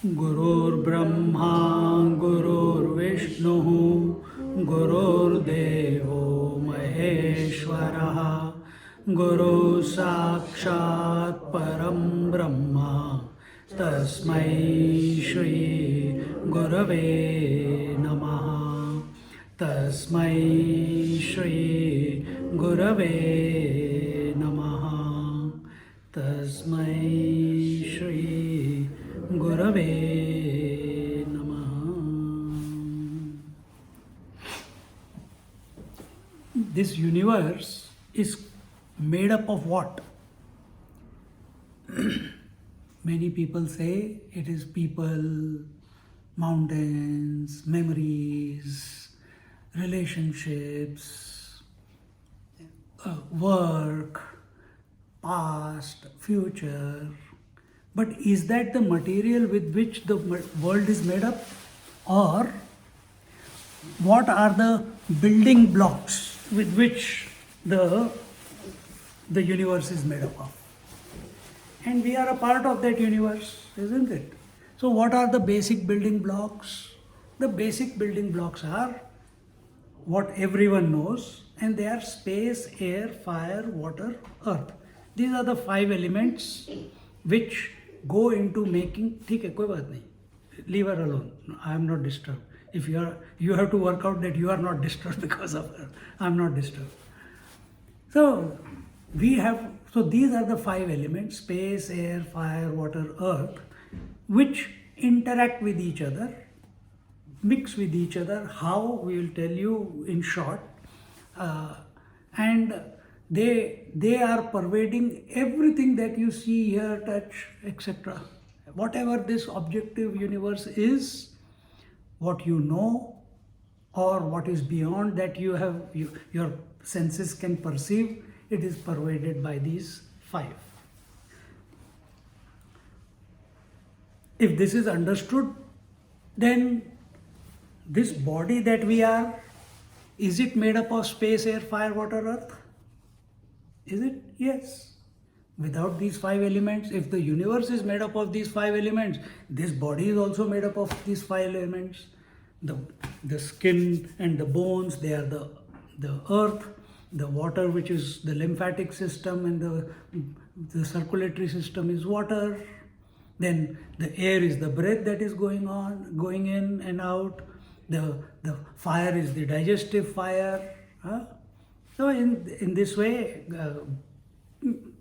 गुरुर्ब्रह्मा गुरुर्विष्णुः गुरुर्देवो महेश्वरः गुरुः साक्षात् परं ब्रह्म तस्मै श्री गुरवे नमः तस्मै श्री गुरवे नमः तस्मै श्री गुरवे नमः. This universe is made up of what? Many people say it is people, mountains, memories, relationships, work, past, future. But is that the material with which the world is made up? Or what are the building blocks with which the universe is made up of? And we are a part of that universe, isn't it? So what are the basic building blocks? The basic building blocks are what everyone knows, and they are space, air, fire, water, earth. These are the 5 elements which go into making. ठीक है, कोई बात नहीं. Leave her alone. I am not disturbed. If you have to work out that you are not disturbed because of her. I am not disturbed. So these are the 5 elements: space, air, fire, water, earth, which interact with each other, mix with each other. How, we will tell you in short, and they are pervading everything that you see, hear, touch, etc. Whatever this objective universe is, what you know, or what is beyond that your senses can perceive, it is pervaded by these 5. If this is understood, then this body that we are, is it made up of space, air, fire, water, earth? Is it? Yes. Without these 5 elements, if the universe is made up of these 5 elements, this body is also made up of these 5 elements. The skin and the bones, they are the earth. The water, which is the lymphatic system, and the circulatory system is water. Then the air is the breath that is going in and out. The fire is the digestive fire. So in this way,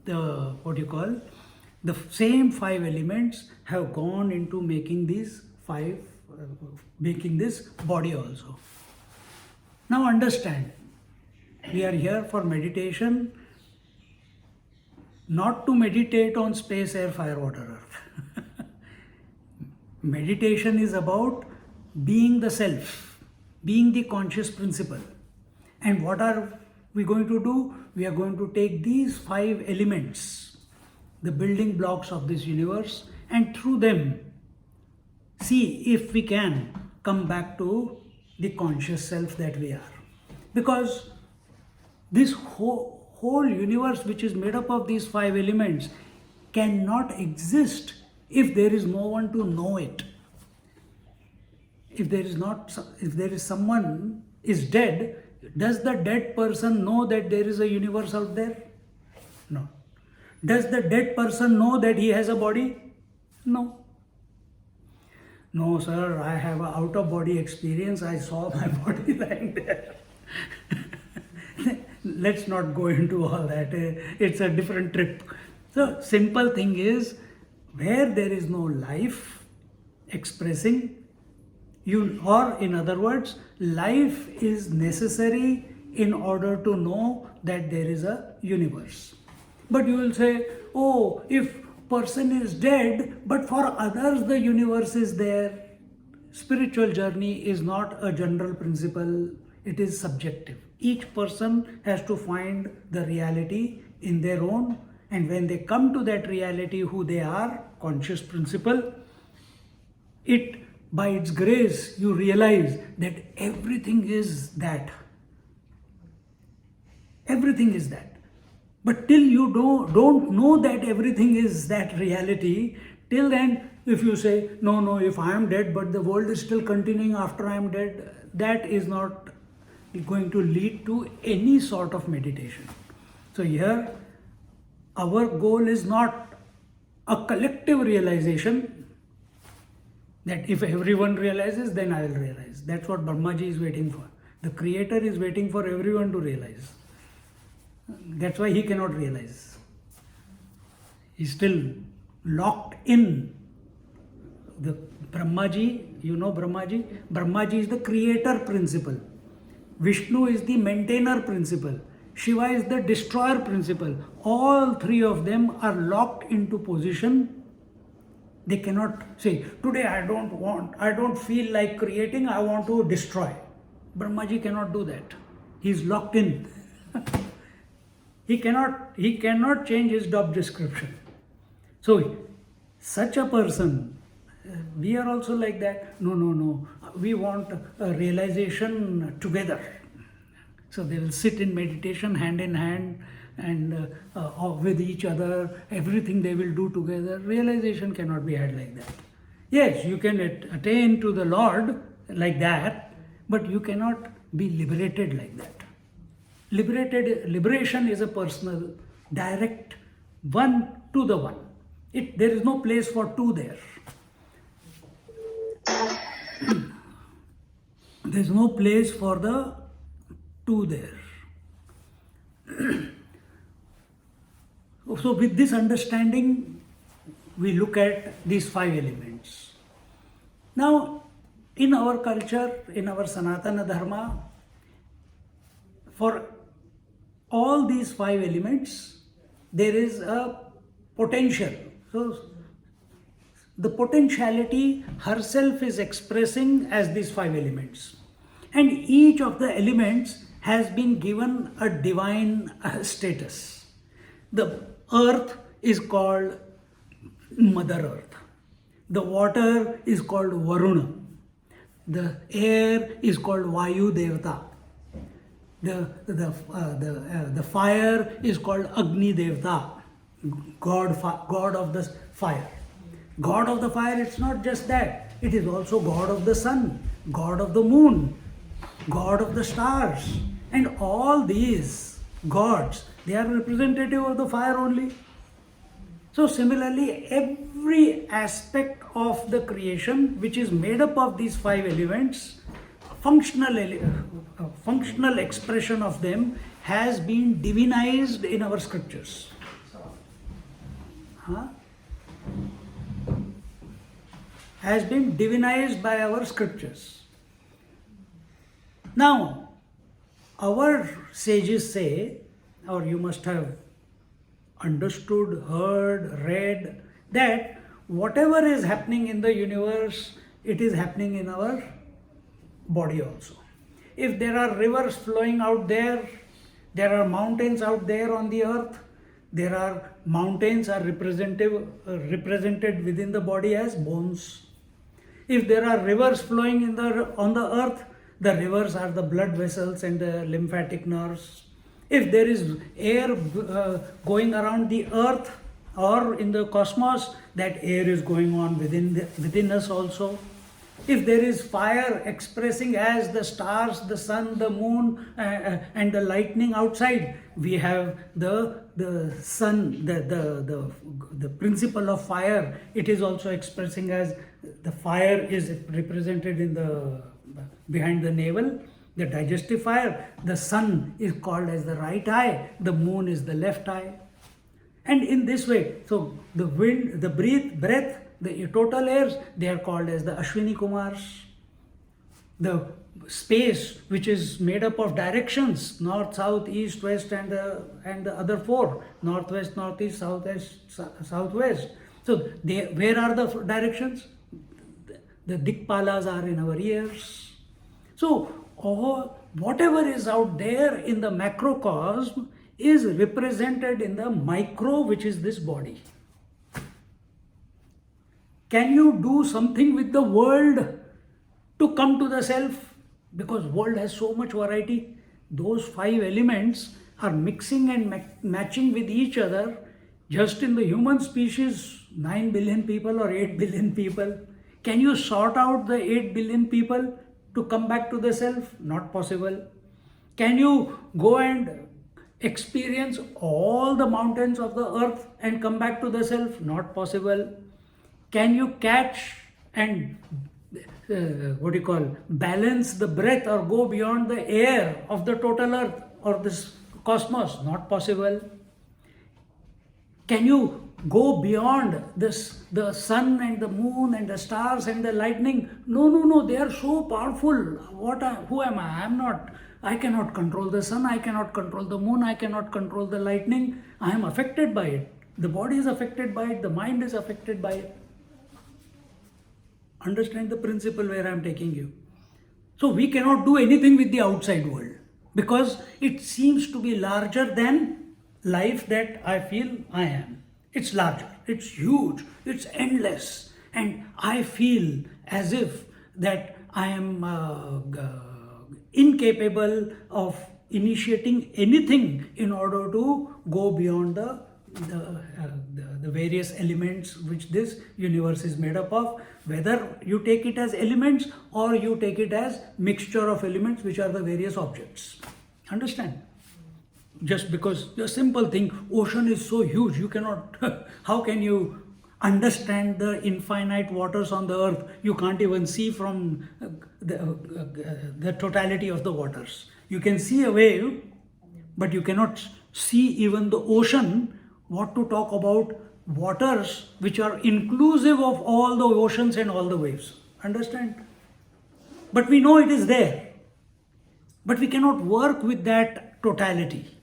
the same 5 elements have gone into making these 5, making this body also. Now understand, we are here for meditation, not to meditate on space, air, fire, water, earth. Meditation is about being the self, being the conscious principle. And what are we going to do? We are going to take these 5 elements, the building blocks of this universe, and through them see if we can come back to the conscious self that we are. Because this whole universe, which is made up of these 5 elements, cannot exist if there is no one to know it. If there is someone is dead, does the dead person know that there is a universe out there? No. Does the dead person know that he has a body? No. No, sir, I have an out-of-body experience. I saw my body lying there. Let's not go into all that. It's a different trip. So, simple thing is, where there is no life expressing, or in other words, life is necessary in order to know that there is a universe. But you will say, oh, if person is dead, but for others the universe is there. Spiritual journey is not a general principle, it is subjective. Each person has to find the reality in their own, and when they come to that reality, who they are, conscious principle, by its grace, you realize that everything is that. Everything is that. But till you don't know that everything is that reality, till then if you say, no, if I am dead, but the world is still continuing after I am dead, that is not going to lead to any sort of meditation. So here, our goal is not a collective realization that if everyone realizes, then I will realize. That's what Brahmaji is waiting for. The Creator is waiting for everyone to realize. That's why he cannot realize. He's still locked in. The Brahmaji, you know Brahmaji? Brahmaji is the creator principle. Vishnu is the maintainer principle. Shiva is the destroyer principle. All three of them are locked into position. They cannot say, today I don't feel like creating, I want to destroy. Brahmaji cannot do that. He is locked in. He cannot change his job description. So, such a person, we are also like that. No. We want a realization together. So they will sit in meditation hand in hand and with each other. Everything they will do together. Realization cannot be had like that. Yes, you can attain to the Lord like that, but you cannot be liberated like that. Liberation is a personal, direct, one to the one. There is no place for two there. There is no place for the two there. So with this understanding, we look at these 5 elements. Now, in our culture, in our Sanatana Dharma, for all these 5 elements, there is a potential. So, the potentiality herself is expressing as these 5 elements. And each of the elements has been given a divine status. The earth is called Mother Earth. The water is called Varuna. The air is called Vayu Devata. The fire is called Agni Devata, God of the fire. God of the fire, it's not just that. It is also God of the sun, God of the moon, God of the stars. And all these gods, they are representative of the fire only. So similarly, every aspect of the creation which is made up of these 5 elements, functional expression of them has been divinized in our scriptures. Has been divinized by our scriptures. Now, our sages say, or you must have understood, heard, read, that whatever is happening in the universe, it is happening in our body also. If there are rivers flowing out there, there are mountains out there on the earth, there are mountains are represented within the body as bones. If there are rivers flowing on the earth, the rivers are the blood vessels and the lymphatic nerves. If there is air going around the earth or in the cosmos, that air is going on within us also. If there is fire expressing as the stars, the sun, the moon, and the lightning outside, we have the sun, the principle of fire. It is also expressing as the fire is represented in behind the navel, the digestive fire. The sun is called as the right eye, the moon is the left eye. And in this way, so the wind, the breath, the total airs, they are called as the Ashwini Kumars. The space which is made up of directions, north, south, east, west, and the other 4, northwest, northeast, southwest, southwest. So where are the directions? The Dikpalas are in our ears. So whatever is out there in the macrocosm is represented in the micro, which is this body. Can you do something with the world to come to the self? Because world has so much variety. Those 5 elements are mixing and matching with each other. Just in the human species, 9 billion people or 8 billion people, can you sort out the 8 billion people to come back to the self? Not possible. Can you go and experience all the mountains of the earth and come back to the self? Not possible. Can you catch and balance the breath or go beyond the air of the total earth or this cosmos? Not possible. Can you go beyond this, the sun and the moon and the stars and the lightning? No, they are so powerful. Who am I? I am not. I cannot control the sun, I cannot control the moon, I cannot control the lightning. I am affected by it. The body is affected by it, the mind is affected by it. Understand the principle where I am taking you. So we cannot do anything with the outside world because it seems to be larger than life that I feel I am. It's larger, it's huge, it's endless, and I feel as if that I am incapable of initiating anything in order to go beyond the various elements which this universe is made up of, whether you take it as elements or you take it as mixture of elements which are the various objects. Understand? Just because the simple thing, ocean is so huge, you cannot, how can you understand the infinite waters on the earth? You can't even see from the totality of the waters. You can see a wave, but you cannot see even the ocean. What to talk about waters which are inclusive of all the oceans and all the waves. Understand? But we know it is there. But we cannot work with that totality.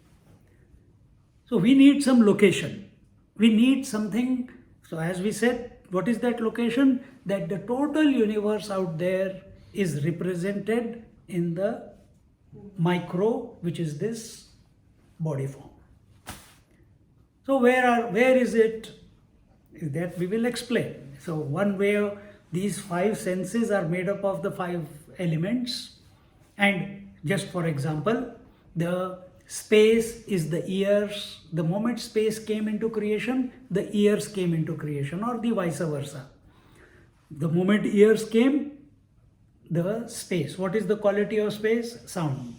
So we need some location. We need something. So as we said, what is that location? That the total universe out there is represented in the micro, which is this body form. So where is it? That we will explain. So one way, these 5 senses are made up of the 5 elements. And just for example, the space is the ears. The moment space came into creation, the ears came into creation, or the vice versa. The moment ears came, the space. What is the quality of space? Sound.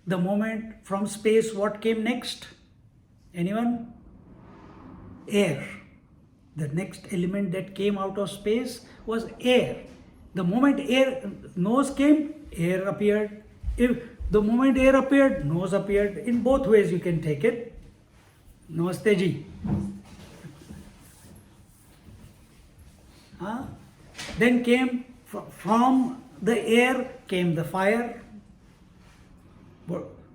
The moment from space, what came next? Anyone? Air. The next element that came out of space was air. The moment nose came, air appeared. If the moment air appeared, nose appeared. In both ways you can take it. Namaste ji. Then came from the air came the fire.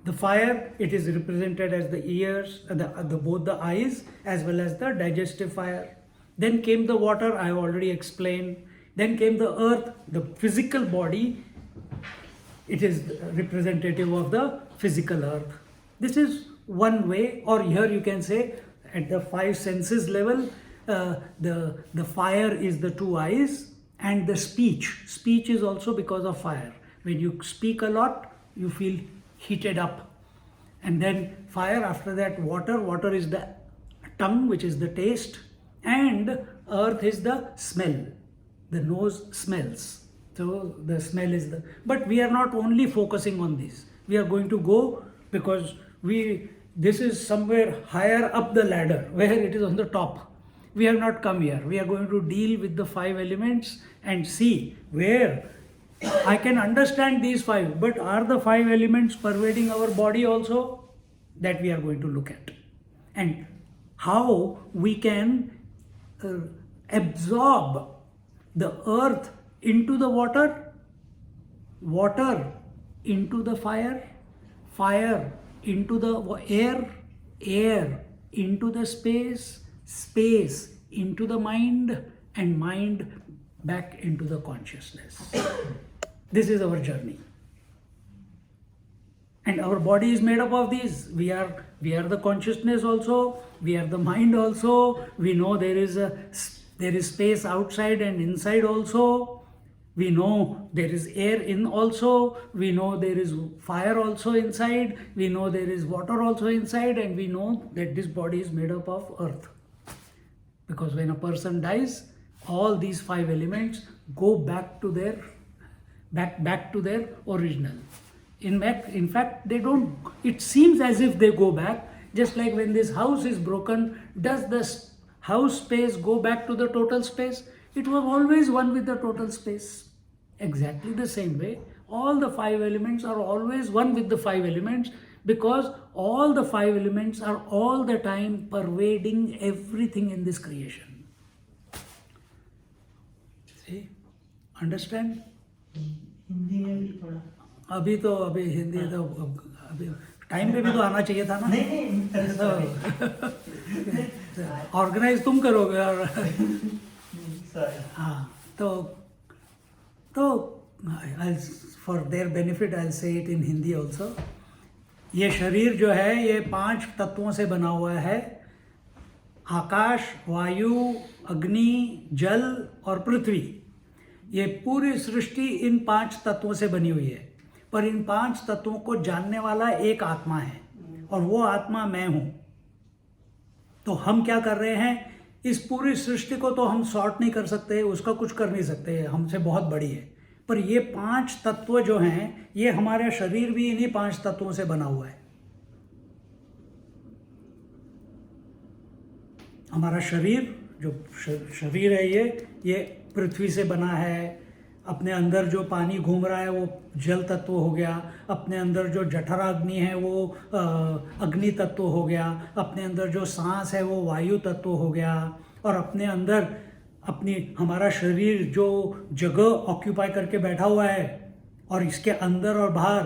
The fire, it is represented as the ears, both the eyes as well as the digestive fire. Then came the water, I have already explained. Then came the earth, the physical body. It is representative of the physical earth. This is one way, or here you can say at the 5 senses level, the fire is the 2 eyes, and the speech. Speech is also because of fire. When you speak a lot, you feel heated up. And then fire, after that water. Water is the tongue, which is the taste. And earth is the smell. The nose smells. So the smell is the... But we are not only focusing on this. We are going to go, because this is somewhere higher up the ladder, where it is on the top. We have not come here. We are going to deal with the 5 elements and see where I can understand these 5, but are the 5 elements pervading our body also? That we are going to look at. And how we can absorb the earth into the water, water into the fire, fire into the air, air into the space, space into the mind, and mind back into the consciousness. This is our journey. And our body is made up of these. We are the consciousness also. We are the mind also. We know there is space outside and inside also. We know there is air in also. We know there is fire also inside. We know there is water also inside. And we know that this body is made up of earth. Because when a person dies, all these 5 elements go back to their original. In fact, they don't. It seems as if they go back. Just like when this house is broken, does the house space go back to the total space? It was always one with the total space. Exactly the same way, all the 5 elements are always one with the 5 elements, because all the 5 elements are all the time pervading everything in this creation. See? Understand? Hindi में भी थोड़ा अभी हिंदी तो अभी time पे भी तो आना चाहिए था ना. ऑर्गेनाइज तुम करोगे और हाँ तो for their benefit I will say it in Hindi also. ये शरीर जो है ये 5 तत्वों से बना हुआ है. आकाश, वायु, अग्नि, जल और पृथ्वी. ये पूरी सृष्टि इन 5 तत्वों से बनी हुई है. पर इन 5 तत्वों को जानने वाला एक आत्मा है, और वो आत्मा मैं हूं. तो हम क्या कर रहे हैं, इस पूरी सृष्टि को तो हम सॉर्ट नहीं कर सकते, उसका कुछ कर नहीं सकते, हमसे बहुत बड़ी है. पर ये 5 तत्व जो हैं, ये हमारा शरीर भी इन्हीं 5 तत्वों से बना हुआ है. हमारा शरीर जो शरीर है ये पृथ्वी से बना है. अपने अंदर जो पानी घूम रहा है वो जल तत्व हो गया. अपने अंदर जो जठराग्नि है वो अग्नि तत्व हो गया. अपने अंदर जो सांस है वो वायु तत्व हो गया. और अपने अंदर हमारा शरीर जो जगह ऑक्यूपाई करके बैठा हुआ है, और इसके अंदर और बाहर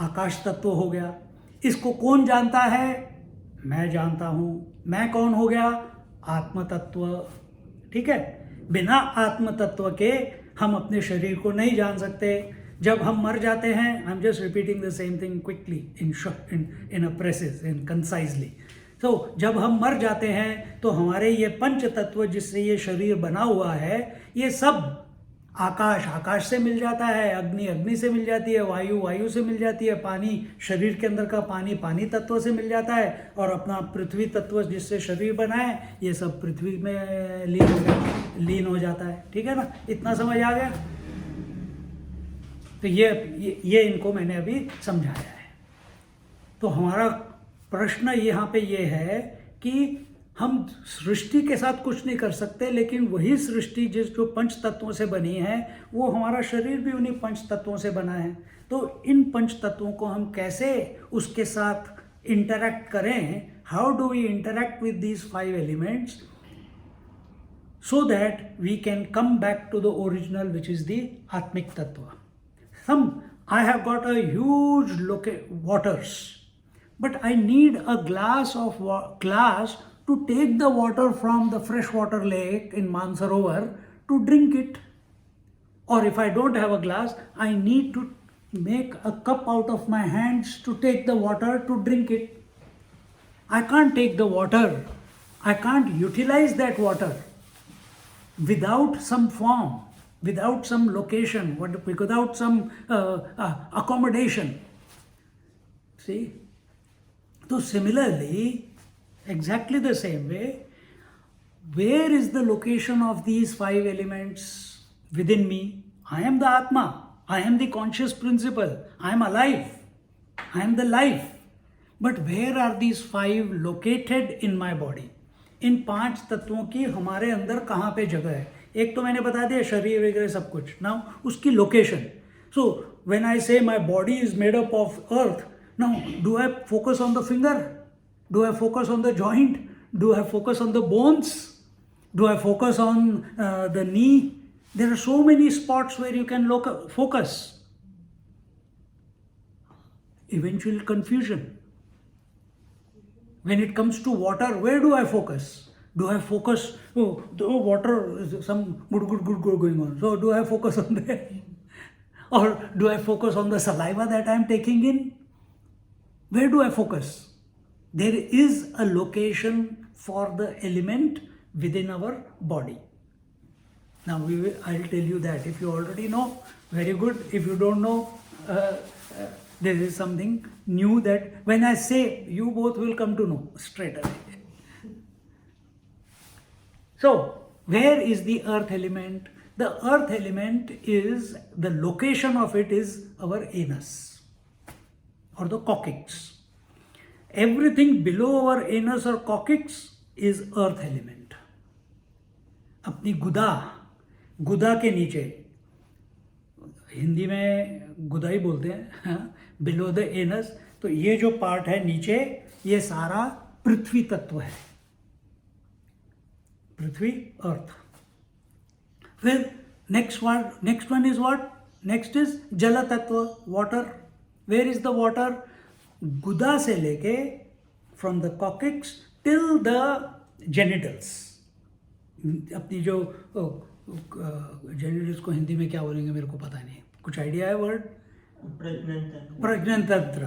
आकाश तत्व हो गया. इसको कौन जानता है? मैं जानता हूँ. मैं कौन हो गया? आत्म तत्व. ठीक है. बिना आत्म तत्व के हम अपने शरीर को नहीं जान सकते. जब हम मर जाते हैं, I am just repeating the same thing quickly in a precise in concisely. तो जब हम मर जाते हैं तो हमारे ये 5 तत्व जिससे ये शरीर बना हुआ है, ये सब आकाश से मिल जाता है, अग्नि से मिल जाती है, वायु से मिल जाती है, पानी शरीर के अंदर का पानी तत्व से मिल जाता है, और अपना पृथ्वी तत्व जिससे शरीर बना है, ये सब पृथ्वी में लीन हो जाता है. ठीक है ना. इतना समझ आ गया. तो ये इनको मैंने अभी समझाया है. तो हमारा प्रश्न यहाँ पे ये है कि हम सृष्टि के साथ कुछ नहीं कर सकते, लेकिन वही सृष्टि जो 5 तत्वों से बनी है, वो हमारा शरीर भी उन्हीं 5 तत्वों से बना है. तो इन 5 तत्वों को हम कैसे उसके साथ इंटरैक्ट करें, how do we interact with these 5 elements, so that we can come back to the original, which is the Atmic Tattva. I have got a huge waters, but I need a glass to take the water from the freshwater lake in Mansarovar to drink it. Or if I don't have a glass, I need to make a cup out of my hands to take the water to drink it. I can't take the water. I can't utilize that water without some form, without some location, without some accommodation. See? So similarly, exactly the same way, where is the location of these 5 elements within me? I am the Atma. I am the conscious principle. I am alive. I am the life. But where are these 5 located in my body? इन 5 तत्वों की हमारे अंदर कहाँ पे जगह है? एक तो मैंने बता दिया शरीर वगैरह सब कुछ. नाउ उसकी location. So when I say my body is made up of earth, now do I focus on the finger? Do I focus on the joint? Do I focus on the bones? Do I focus on the knee? There are so many spots where you can focus. Eventual confusion. When it comes to water, where do I focus? Do I focus, the water, some good going on. So do I focus on that? Or do I focus on the saliva that I am taking in? Where do I focus? There is a location for the element within our body. Now I'll tell you that. If you already know, very good. If you don't know, there is something new that when I say, you both will come to know straight away. So, where is the earth element? The earth element is, the location of it is our anus or the coccyx. Everything below our anus or coccyx is earth element. अपनी गुदा के नीचे, हिंदी में गुदा ही बोलते हैं, below the anus, तो ये जो पार्ट है नीचे, ये सारा पृथ्वी तत्व है, पृथ्वी, अर्थ. फिर next one is what? Next is जल तत्व, water. Where is the water? गुदा से लेके from the coccyx till the genitals. अपनी जो जेनिटल्स को हिंदी में क्या बोलेंगे मेरे को पता नहीं, कुछ आइडिया है वर्ड? प्रजनन तंत्र.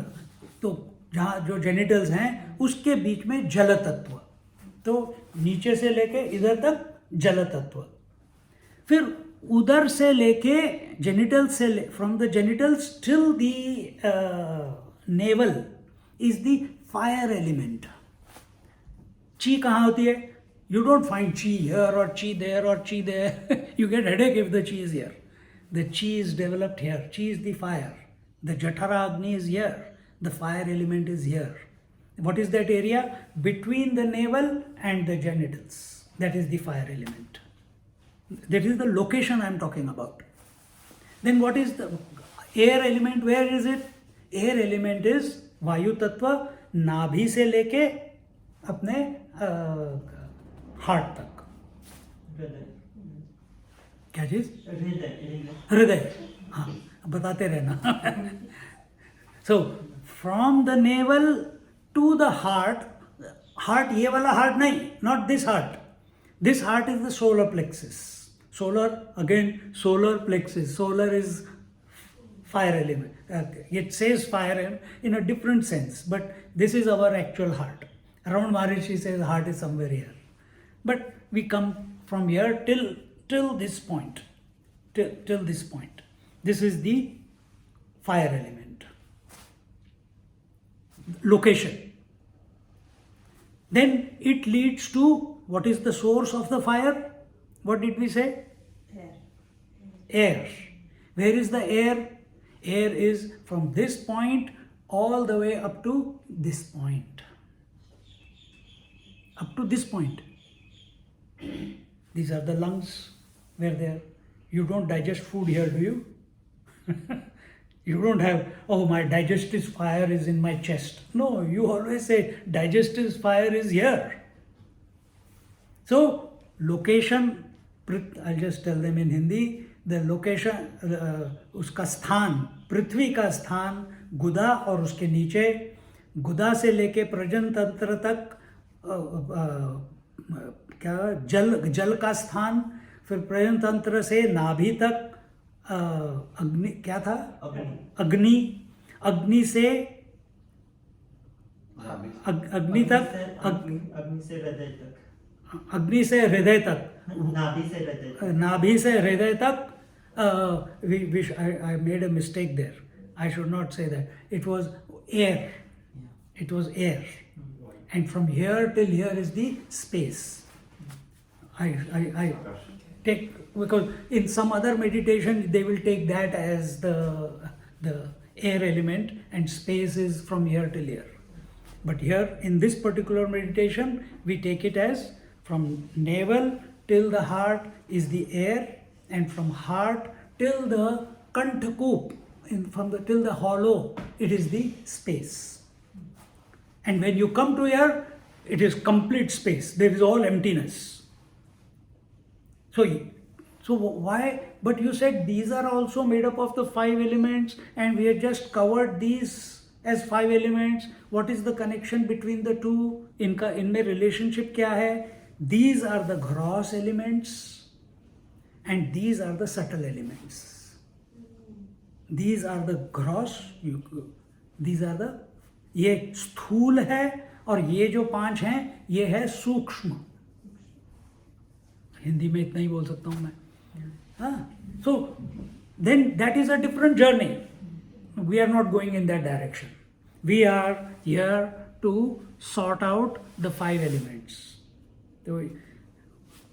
तो जहाँ जो जेनिटल्स हैं उसके बीच में जल तत्व, तो नीचे से लेके इधर तक जल तत्व. फिर उधर से लेके जेनिटल्स से, from the genitals till the naval is the fire element. ची कहाँ होती है? You don't find chi here or chi there or chi there. You get headache if the chi is here. The chi is developed here. Chi is the fire. The Jatara Agni is here. The fire element is here. What is that area? Between the navel and the genitals. That is the fire element. That is the location I am talking about. Then what is the air element? Where is it? Air element is Vayu Tattva, नाभि से लेके अपने heart तक. क्या चीज? हृदय. हाँ, बताते रहना. So from the navel to the heart. Heart ये वाला हार्ट नहीं, not this heart. This heart is the solar plexus. Solar, again solar plexus. Solar is fire element. It says fire in a different sense, but this is our actual heart. Around Maharishi says heart is somewhere here. But we come from here till this point. Till this point. This is the fire element. Location. Then it leads to, what is the source of the fire? What did we say? Air. Where is the air? Air is from this point all the way up to this point. Up to this point. These are the lungs. Where they are. You don't digest food here, do you? You don't have, oh, my digestive fire is in my chest. No, you always say digestive fire is here. So, location, I'll just tell them in Hindi. The location, उसका स्थान, पृथ्वी का स्थान गुदा और उसके नीचे, गुदा से लेके प्रजनन तंत्र तक क्या जल का स्थान, फिर प्रजनन तंत्र से नाभि तक अग्नि, क्या था? अग्नि. अग्नि से अग्नि तक, अग्नि से हृदय तक, नाभि से हृदय तक. I made a mistake there. I should not say that. It was air. It was air. And from here till here is the space. I take, because in some other meditation they will take that as the air element and space is from here till here. But here in this particular meditation we take it as from navel till the heart is the air, and from heart till the kanthkoop, till the hollow, it is the space. And when you come to here, it is complete space. There is all emptiness. So why? But you said these are also made up of the 5 elements, and we have just covered these as 5 elements. What is the connection between the two? इनमें relationship क्या है? These are the gross elements and these are the subtle elements. These are the gross, these are the, ये स्थूल है और ये जो 5 हैं ये है सूक्ष्म. हिंदी में इतना ही बोल सकता हूँ मैं. हाँ, so then that is a different journey. We are not going in that direction. We are here to sort out the 5 elements.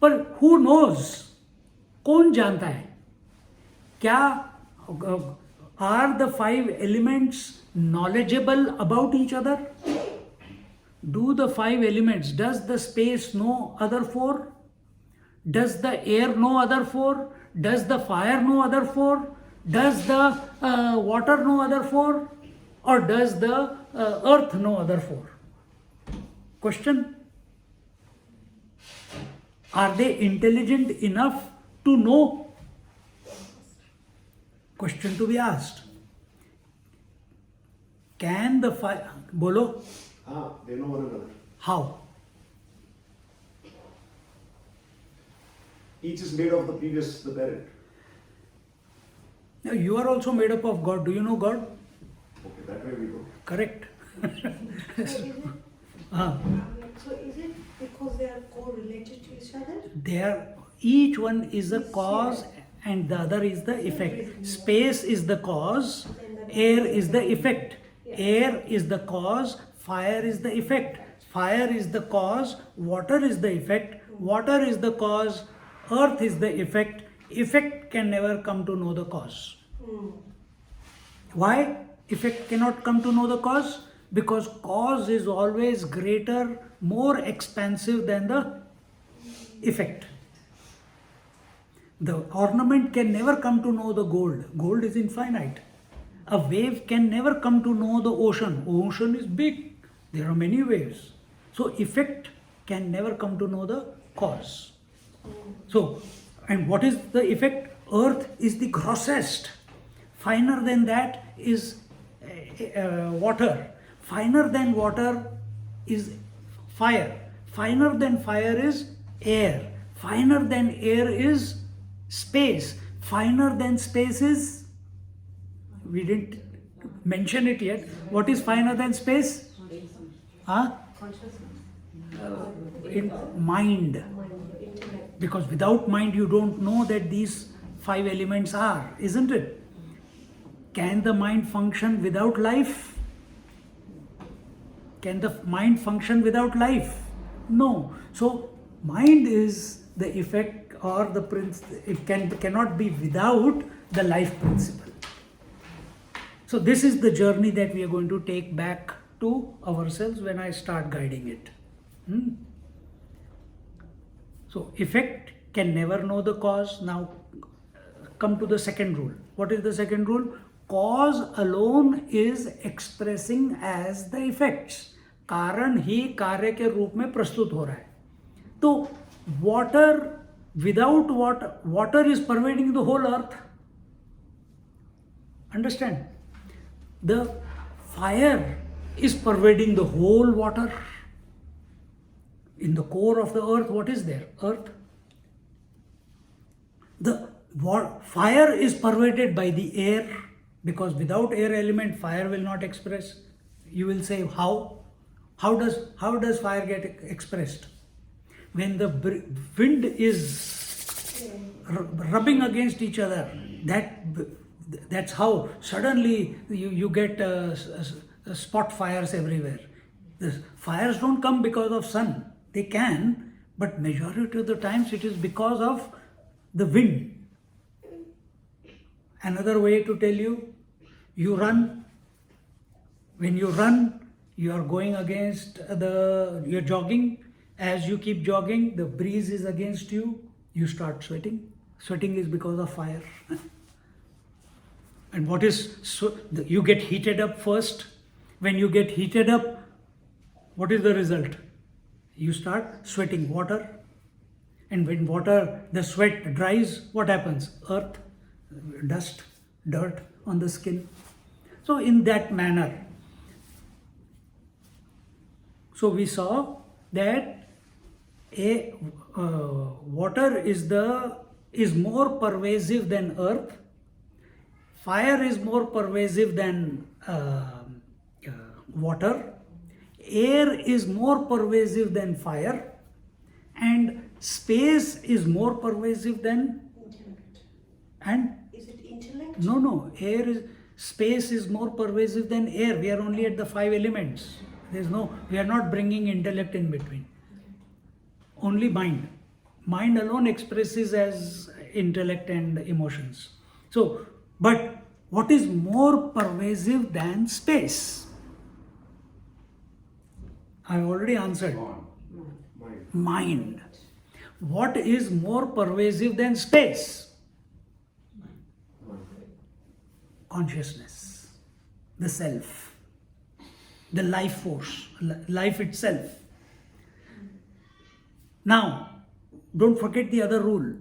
पर who knows? कौन जानता है? क्या are the five elements knowledgeable about each other? Do the five elements, does the space know other four? Does the air know other four? Does the fire know other four? Does the water know other four? Or does the earth know other four? Question. Are they intelligent enough to know? Question to be asked. Can the fire... Bolo? They know one another. How? Each is made of the previous, the parent. Now you are also made up of God. Do you know God? Okay, that way we go. Correct. So is it because they are correlated to each other? They are, each one is a cause and the other is the effect. Space is the cause, air is the effect. Air is the cause, fire is the effect. Fire is the cause, water is the effect. Water is the cause, earth is the effect. Effect can never come to know the cause. Why? Effect cannot come to know the cause? Because cause is always greater, more expansive than the effect. The ornament can never come to know the gold. Gold is infinite. A wave can never come to know the ocean. Ocean is big. There are many waves. So effect can never come to know the cause. So, and what is the effect? Earth is the grossest. Finer than that is water. Finer than water is fire. Finer than fire is air. Finer than air is space. Finer than space is, we didn't mention it yet. What is finer than space? In mind. Because without mind you don't know that these five elements are, isn't it? Can the mind function without life? Can the mind function without life? No. So mind is the effect or the principle. It cannot be without the life principle. So this is the journey that we are going to take back to ourselves when I start guiding it. So effect can never know the cause. Now come to the second rule. What is the second rule? Cause alone is expressing as the effects. कारण ही कार्य के रूप में प्रस्तुत हो रहा है. तो water, without water is pervading the whole earth. Understand? The fire is pervading the whole water. In the core of the earth, what is there? Earth. The fire is pervaded by the air, because without air element, fire will not express. You will say, how? How does fire get expressed? When the wind is rubbing against each other, that's how suddenly you get spot fires everywhere. The fires don't come because of sun. They can, but majority of the times it is because of the wind. Another way to tell you, you run. When you run, you are going against you're jogging. As you keep jogging, the breeze is against you. You start sweating. Sweating is because of fire. And what is, you get heated up first. When you get heated up, what is the result? You start sweating water. And when the sweat dries, what happens? Earth, dust, dirt on the skin. So in that manner, so we saw that water is more pervasive than earth. Fire is more pervasive than water. Air is more pervasive than fire. And space is more pervasive than... Intellect. And? Is it intellect? No. Space is more pervasive than air. We are only at the five elements. We are not bringing intellect in between. Only mind. Mind alone expresses as intellect and emotions. So, but what is more pervasive than space? I already answered. Mind. Mind. What is more pervasive than space? Mind. Consciousness, the self, the life force, life itself. Now, don't forget the other rule.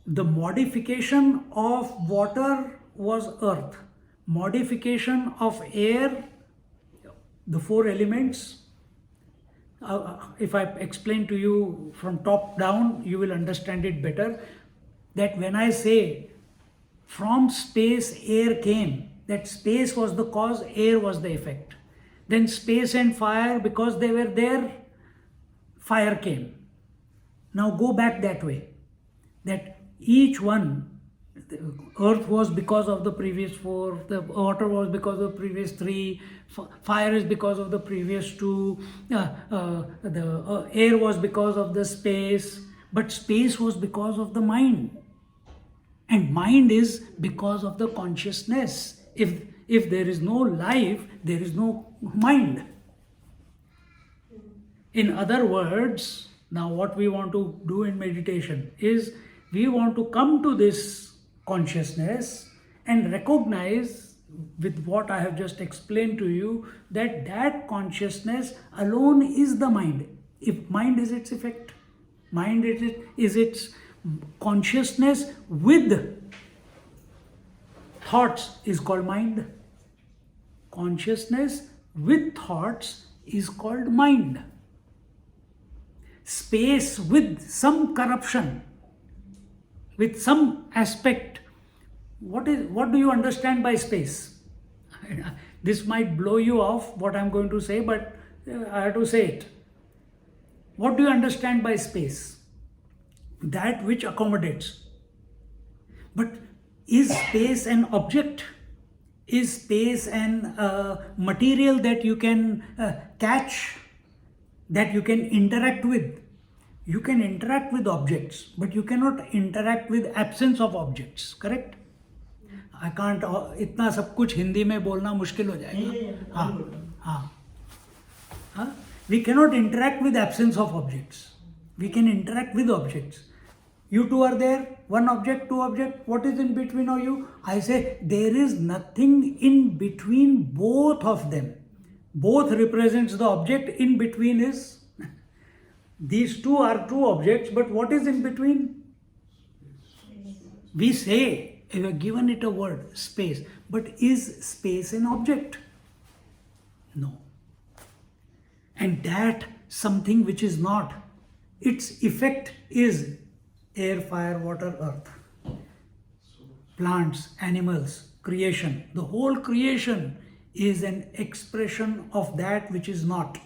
The modification of water was earth, modification of air, the four elements. If I explain to you from top down, you will understand it better. That when I say from space air came, that space was the cause, air was the effect. Then space and fire, because they were there, fire came. Now go back that way. That each one, the earth was because of the previous four, the water was because of the previous three, fire is because of the previous two, the air was because of the space, but space was because of the mind. And mind is because of the consciousness. If there is no life, there is no mind. In other words, now what we want to do in meditation is we want to come to this consciousness and recognize with what I have just explained to you that that consciousness alone is the mind. If mind is its effect, mind is its consciousness with thoughts is called mind. Consciousness with thoughts is called mind. Space with some corruption, with some aspect. What do you understand by space? This might blow you off what I'm going to say, but I have to say it. What do you understand by space? That which accommodates. But is space an object? Is space an material that you can catch, that you can interact with? You can interact with objects, but you cannot interact with absence of objects, correct? I can't, इतना सब कुछ हिंदी में बोलना मुश्किल हो जाएगा. हाँ. We cannot interact with absence of objects. We can interact with objects. You two are there, one object, two object. What is in between of you? I say there is nothing in between both of them. Both represents the object. In between is these two are two objects, but what is in between? We say, we have given it a word, space. But is space an object? No. And that something which is not, its effect is air, fire, water, earth. Plants, animals, creation. The whole creation is an expression of that which is not.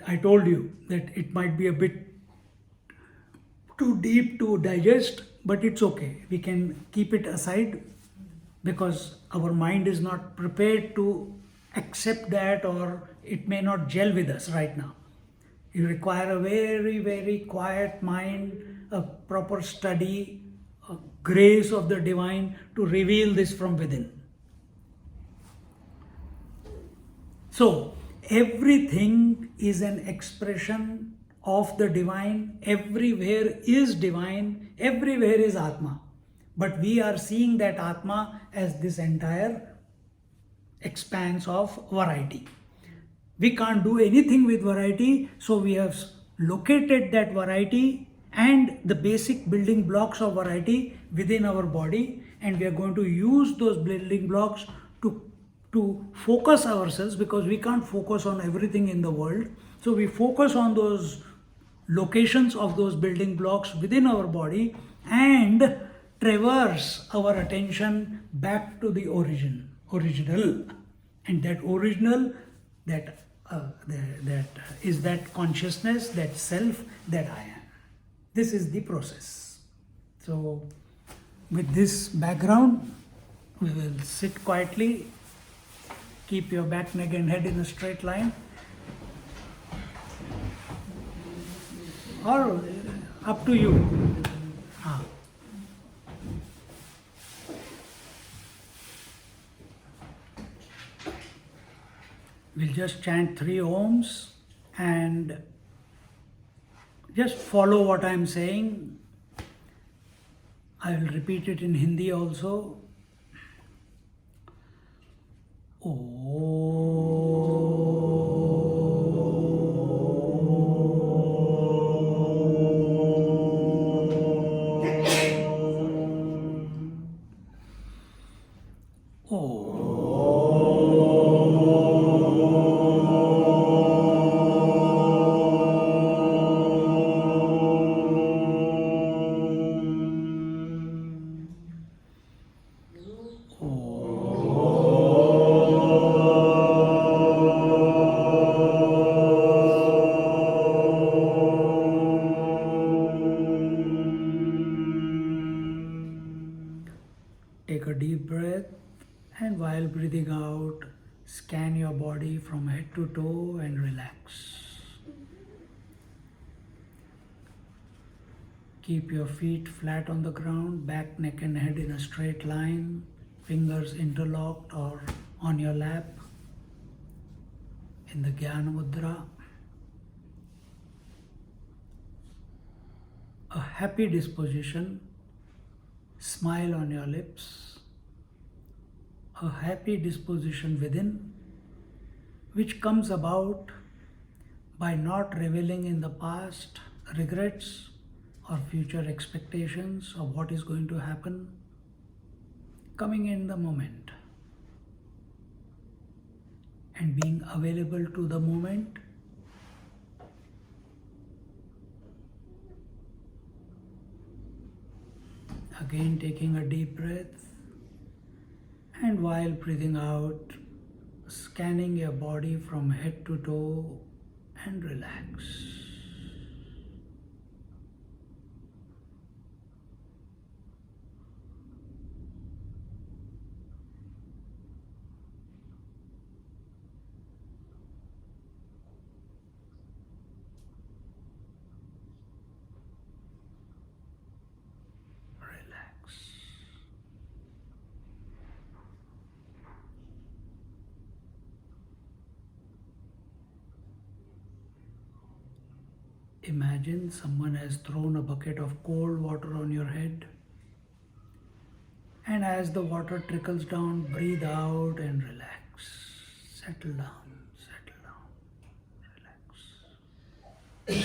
I told you that it might be a bit too deep to digest, but it's okay. We can keep it aside because our mind is not prepared to accept that, or it may not gel with us right now. You require a very, very quiet mind, a proper study, a grace of the divine to reveal this from within. So, everything is an expression of the divine. Everywhere is divine. Everywhere is Atma. But we are seeing that Atma as this entire expanse of variety. We can't do anything with variety, so we have located that variety and the basic building blocks of variety within our body, and we are going to use those building blocks to focus ourselves, because we can't focus on everything in the world. So we focus on those locations of those building blocks within our body and traverse our attention back to the original. And that original, that is that consciousness, that self, that I am. This is the process. So with this background, we will sit quietly. Keep your back, neck and head in a straight line. or up to you. Ah. We'll just chant 3 ohms and just follow what I'm saying. I will repeat it in Hindi also. Take a deep breath, and while breathing out, scan your body from head to toe and relax. Keep your feet flat on the ground, back, neck and head in a straight line, fingers interlocked or on your lap in the Jnana Mudra. A happy disposition, smile on your lips, a happy disposition within, which comes about by not reveling in the past regrets or future expectations of what is going to happen, coming in the moment and being available to the moment. Again, taking a deep breath, and while breathing out, scanning your body from head to toe and relax. Imagine someone has thrown a bucket of cold water on your head, and as the water trickles down, breathe out and relax. Settle down, relax.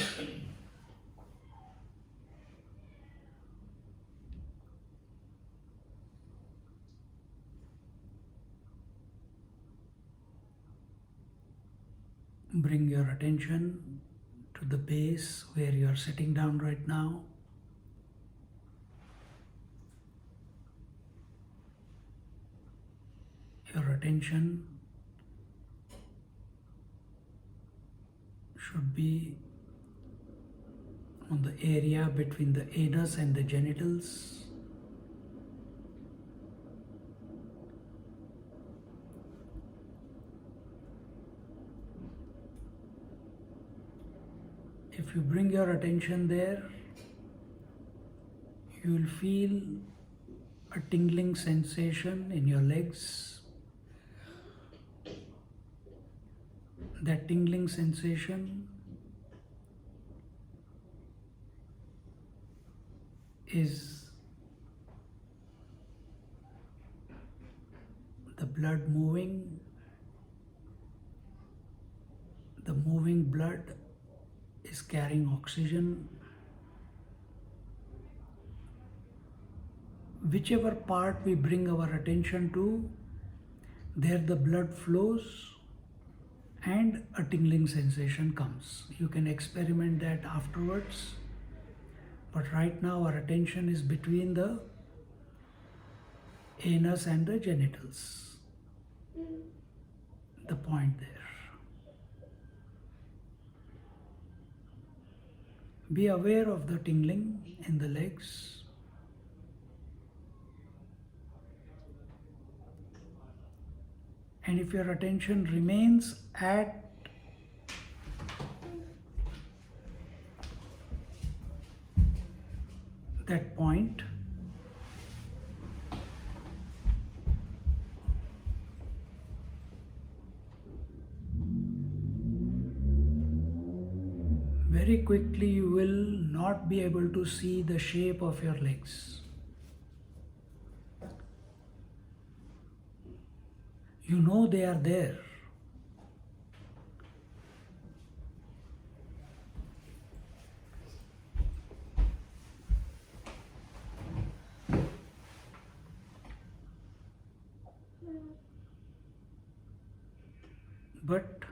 Bring your attention to the base where you are sitting down right now. Your attention should be on the area between the anus and the genitals. If you bring your attention there, you will feel a tingling sensation in your legs. That tingling sensation is the blood moving. The moving blood is carrying oxygen. Whichever part we bring our attention to, there the blood flows and a tingling sensation comes. You can experiment that afterwards, but right now our attention is between the anus and the genitals, the point there. Be aware of the tingling in the legs. And if your attention remains at that point. Very quickly you will not be able to see the shape of your legs. You know they are there. But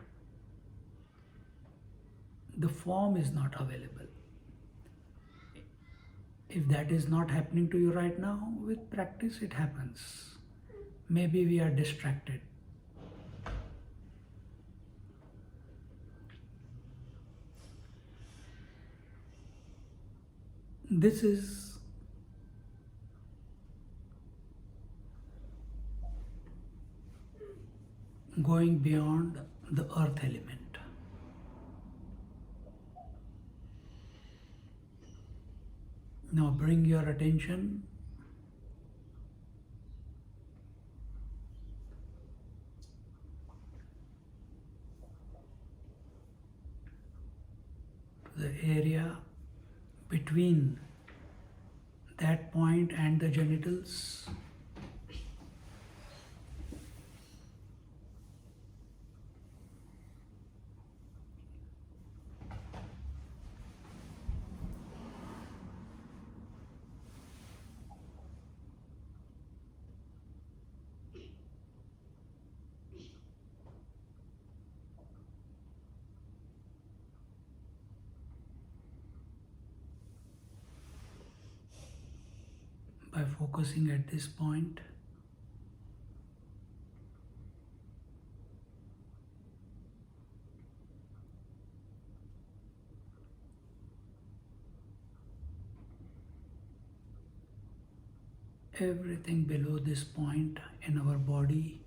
the form is not available. If that is not happening to you right now, with practice it happens. Maybe we are distracted. This is going beyond the earth element. Now bring your attention to the area between that point and the genitals. By focusing at this point, everything below this point in our body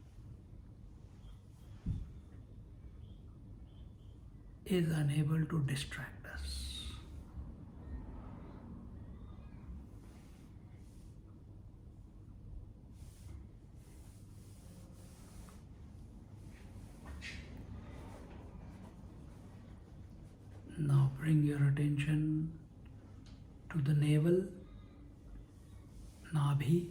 is unable to distract us. Now bring your attention to the navel, Nabhi.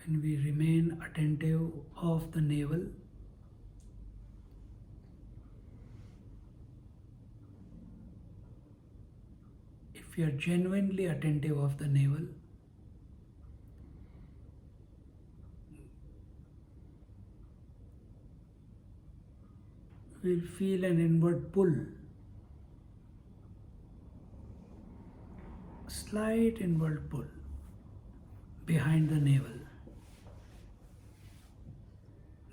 When we remain attentive of the navel, if we are genuinely attentive of the navel, we'll feel an inward pull, slight inward pull behind the navel.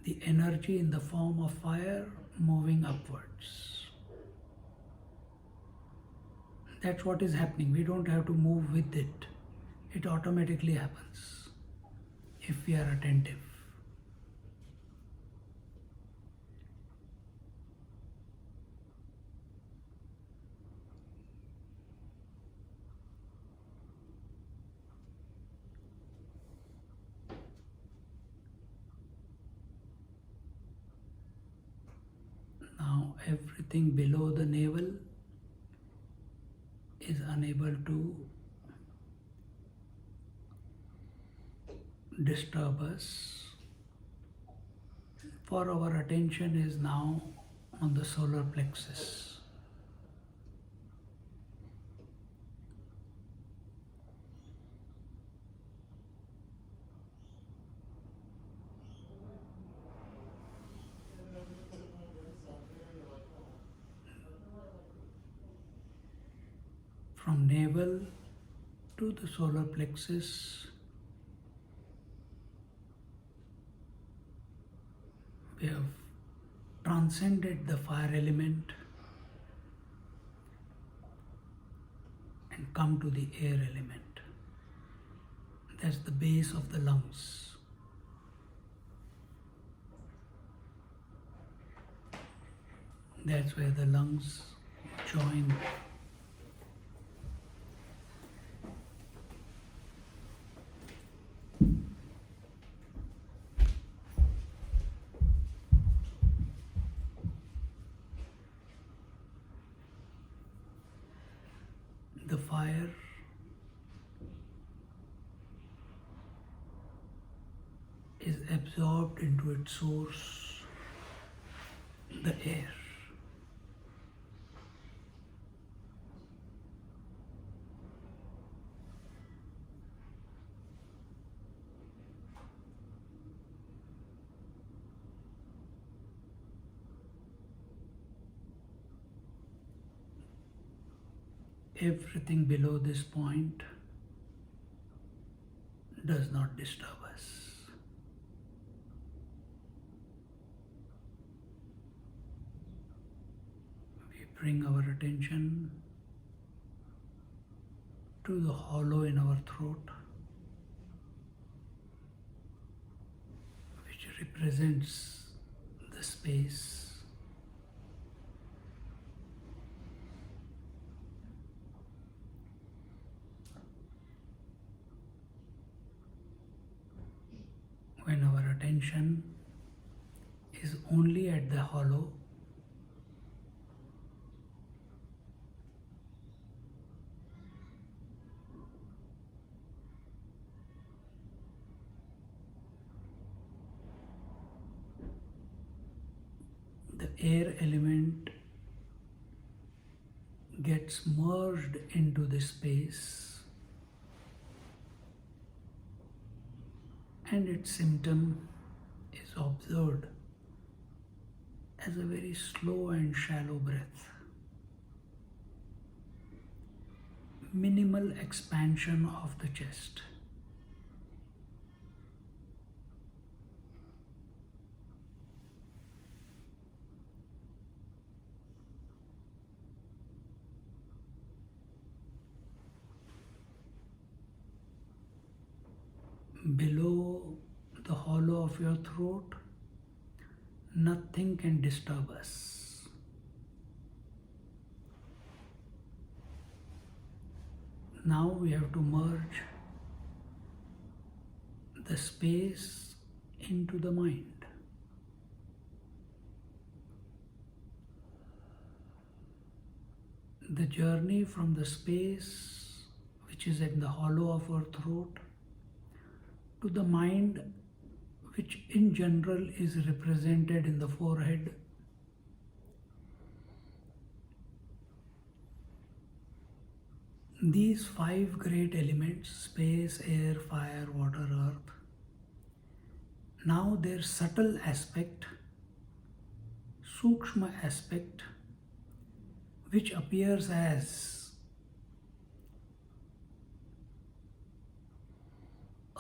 The energy in the form of fire moving upwards. That's what is happening. We don't have to move with it. It automatically happens if we are attentive. Now everything below the navel is unable to disturb us, for our attention is now on the solar plexus. From navel to the solar plexus, we have transcended the fire element and come to the air element. That's the base of the lungs. That's where the lungs join. The fire is absorbed into its source, the air. Everything below this point does not disturb us. We bring our attention to the hollow in our throat, which represents the space. When our attention is only at the hollow, the air element gets merged into the space, and its symptom is observed as a very slow and shallow breath. Minimal expansion of the chest. Below the hollow of your throat, nothing can disturb us. Now we have to merge the space into the mind. The journey from the space which is in the hollow of our throat to the mind, which in general is represented in the forehead, these five great elements, space, air, fire, water, earth, now their subtle aspect, sukshma aspect, which appears as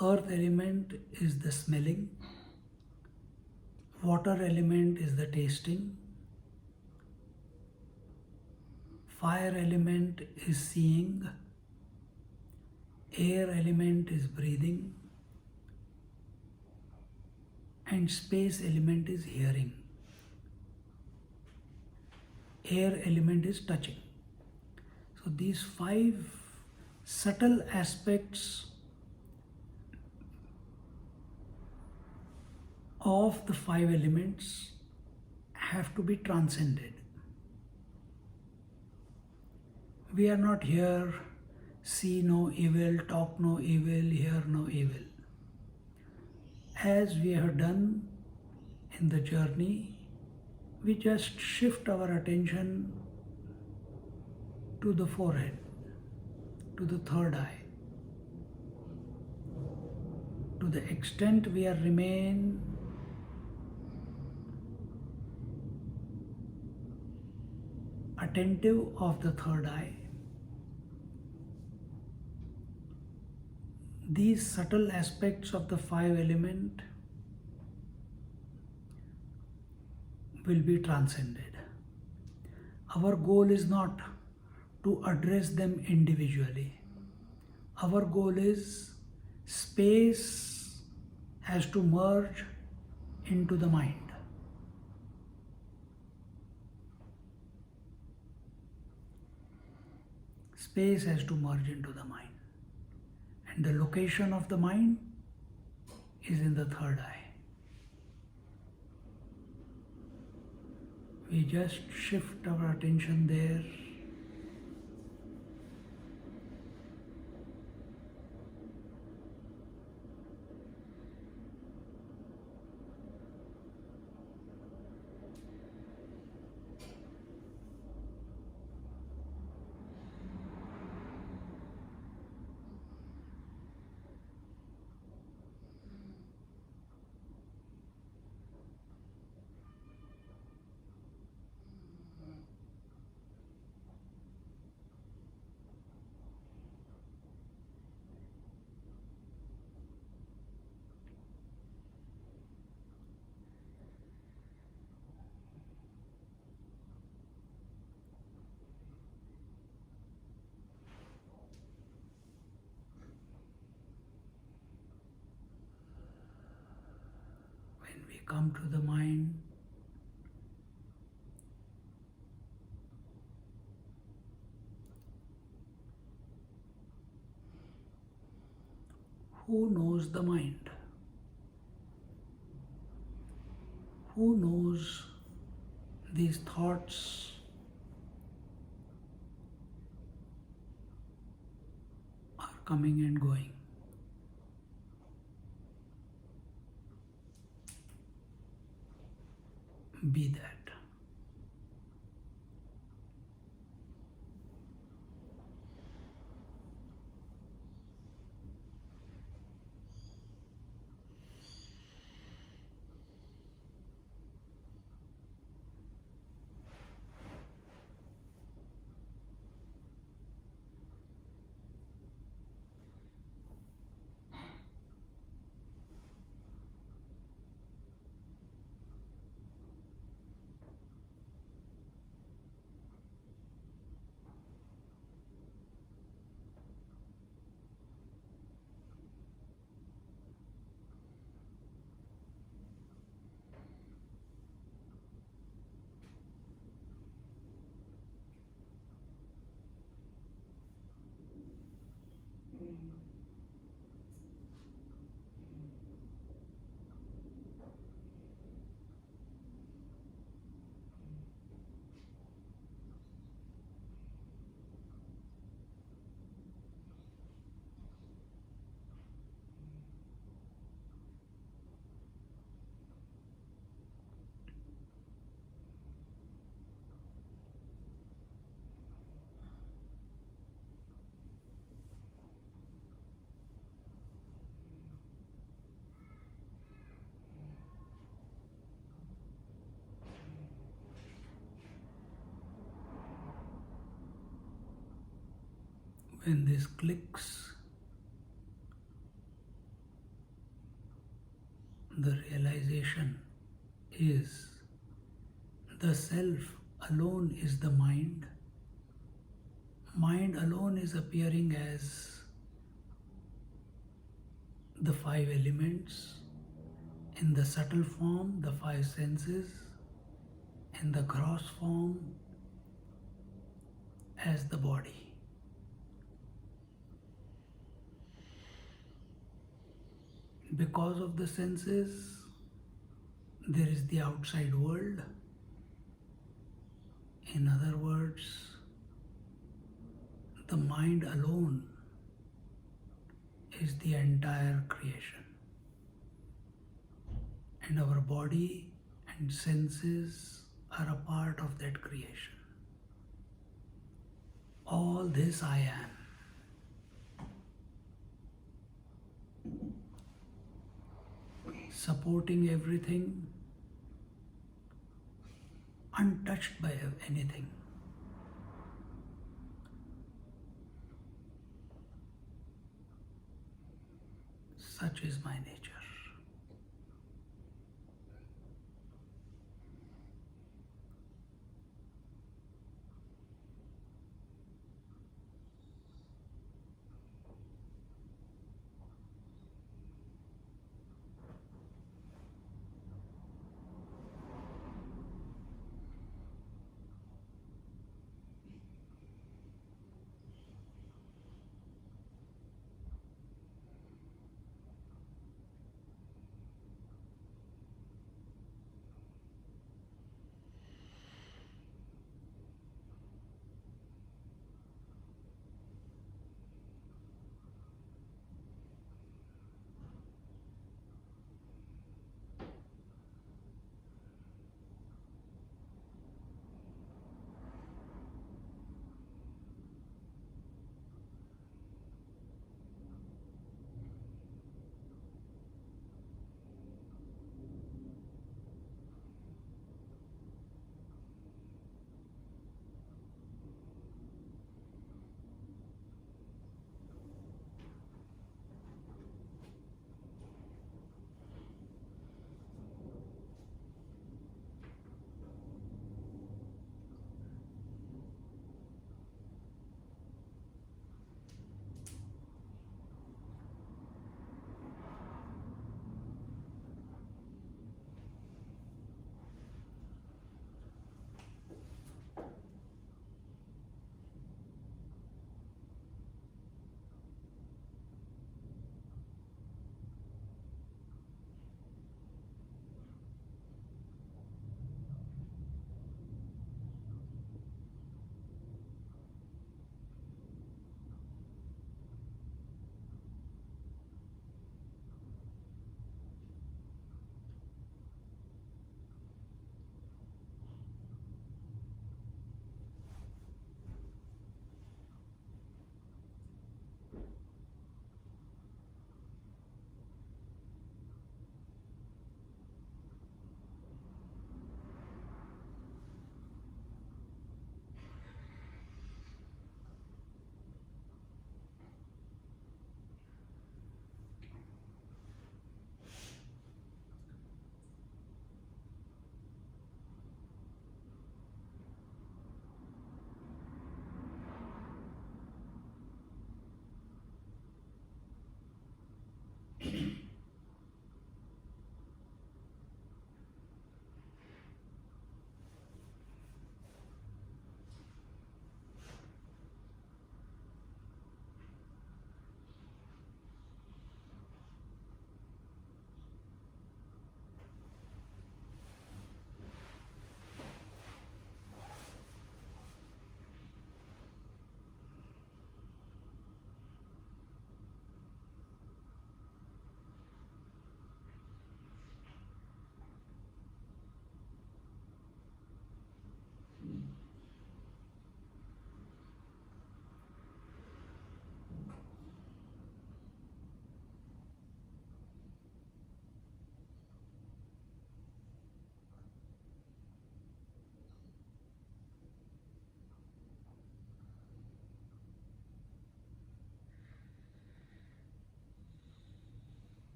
earth element is the smelling, water element is the tasting, fire element is seeing, air element is breathing, and space element is hearing. Air element is touching. So these five subtle aspects of the five elements have to be transcended. We are not here, see no evil, talk no evil, hear no evil. As we have done in the journey, we just shift our attention to the forehead, to the third eye. To the extent we are remain attentive of the third eye, these subtle aspects of the five elements will be transcended. Our goal is not to address them individually. Our goal is space has to merge into the mind. Space has to merge into the mind. And the location of the mind is in the third eye. We just shift our attention there. When we come to the mind, who knows the mind? Who knows these thoughts are coming and going? Be that. When this clicks, the realization is the self alone is the mind. Mind alone is appearing as the five elements, in the subtle form, the five senses, in the gross form, as the body. Because of the senses, there is the outside world. In other words, the mind alone is the entire creation. And our body and senses are a part of that creation. All this I am. Supporting everything, untouched by anything. Such is my nature.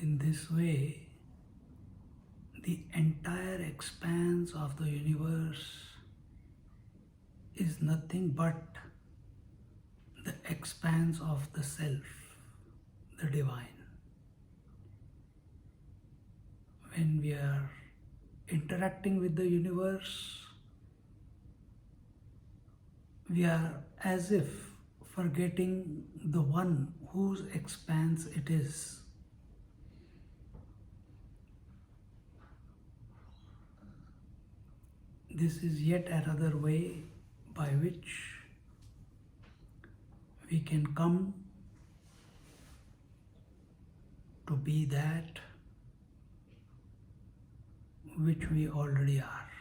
In this way, the entire expanse of the universe is nothing but the expanse of the self, the divine. When we are interacting with the universe, we are as if forgetting the one whose expanse it is. This is yet another way by which we can come to be that which we already are.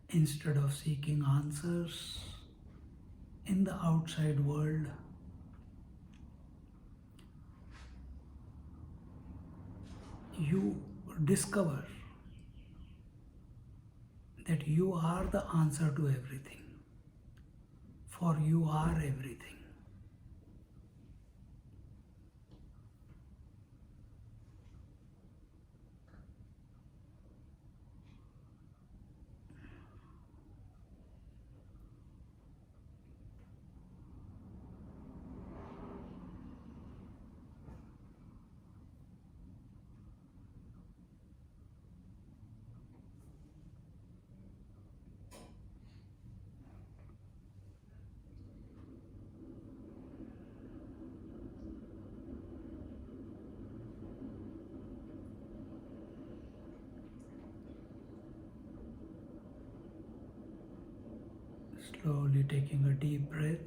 Instead of seeking answers in the outside world, you discover that you are the answer to everything, for you are everything. Slowly taking a deep breath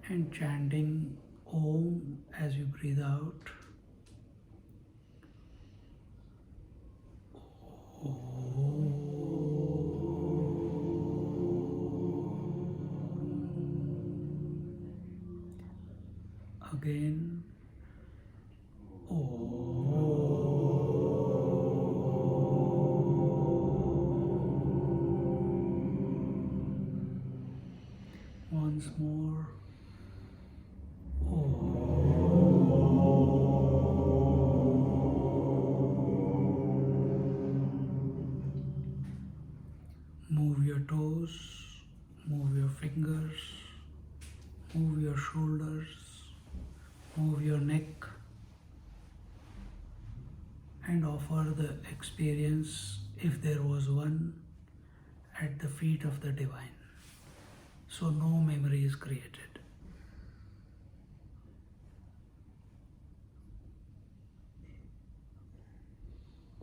and chanting Om as you breathe out. Again. Once more. Move your toes, move your fingers, move your shoulders, move your neck, and offer the experience, if there was one, at the feet of the divine. So no memory is created.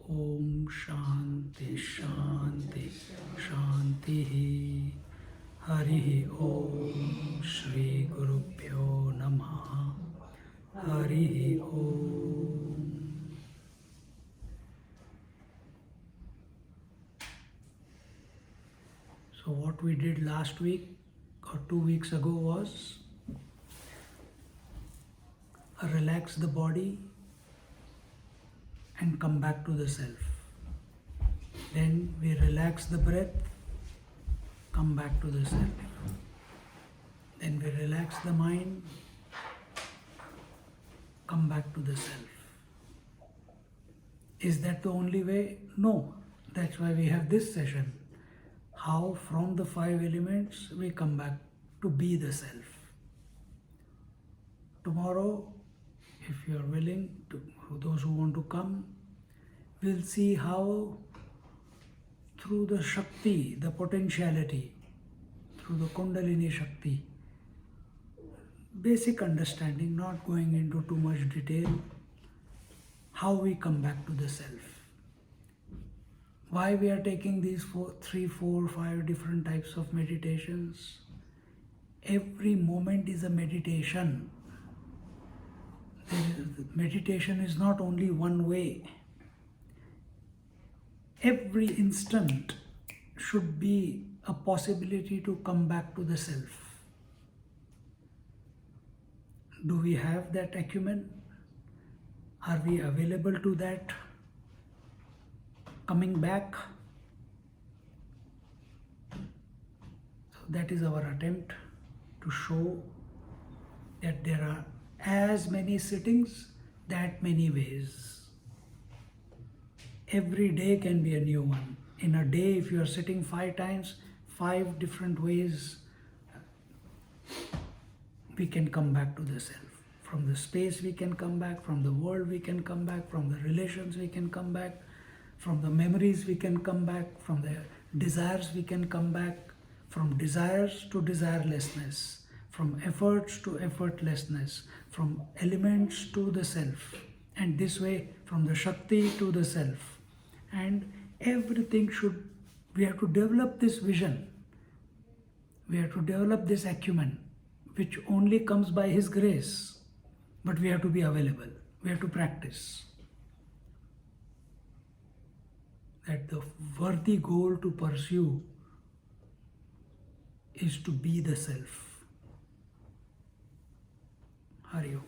Om Shanti Shanti Shanti Hari Om Shri Guru Pyo Namaha Hari Om. So what we did last week or 2 weeks ago was relax the body and come back to the self. Then we relax the breath, come back to the self. Then we relax the mind, come back to the self. Is that the only way? No. That's why we have this session. How from the 5 elements we come back to be the self. Tomorrow, if you are willing, to those who want to come, we'll see how through the Shakti, the potentiality, through the Kundalini Shakti, basic understanding, not going into too much detail, how we come back to the self. Why we are taking these 3, 4, 5 different types of meditations? Every moment is a meditation. Meditation is not only one way. Every instant should be a possibility to come back to the self. Do we have that acumen? Are we available to that? Coming back? So that is our attempt. to show that there are as many sittings, that many ways. Every day can be a new one. In a day, if you are sitting 5 times, 5 different ways, we can come back to the self. From the space we can come back, from the world we can come back, from the relations we can come back, from the memories we can come back, from the desires we can come back, from desires to desirelessness, from efforts to effortlessness, from elements to the self, and this way from the Shakti to the self. And everything we have to develop this vision, we have to develop this acumen, which only comes by His grace. But we have to be available, we have to practice. That the worthy goal to pursue is to be the self. Hari Om.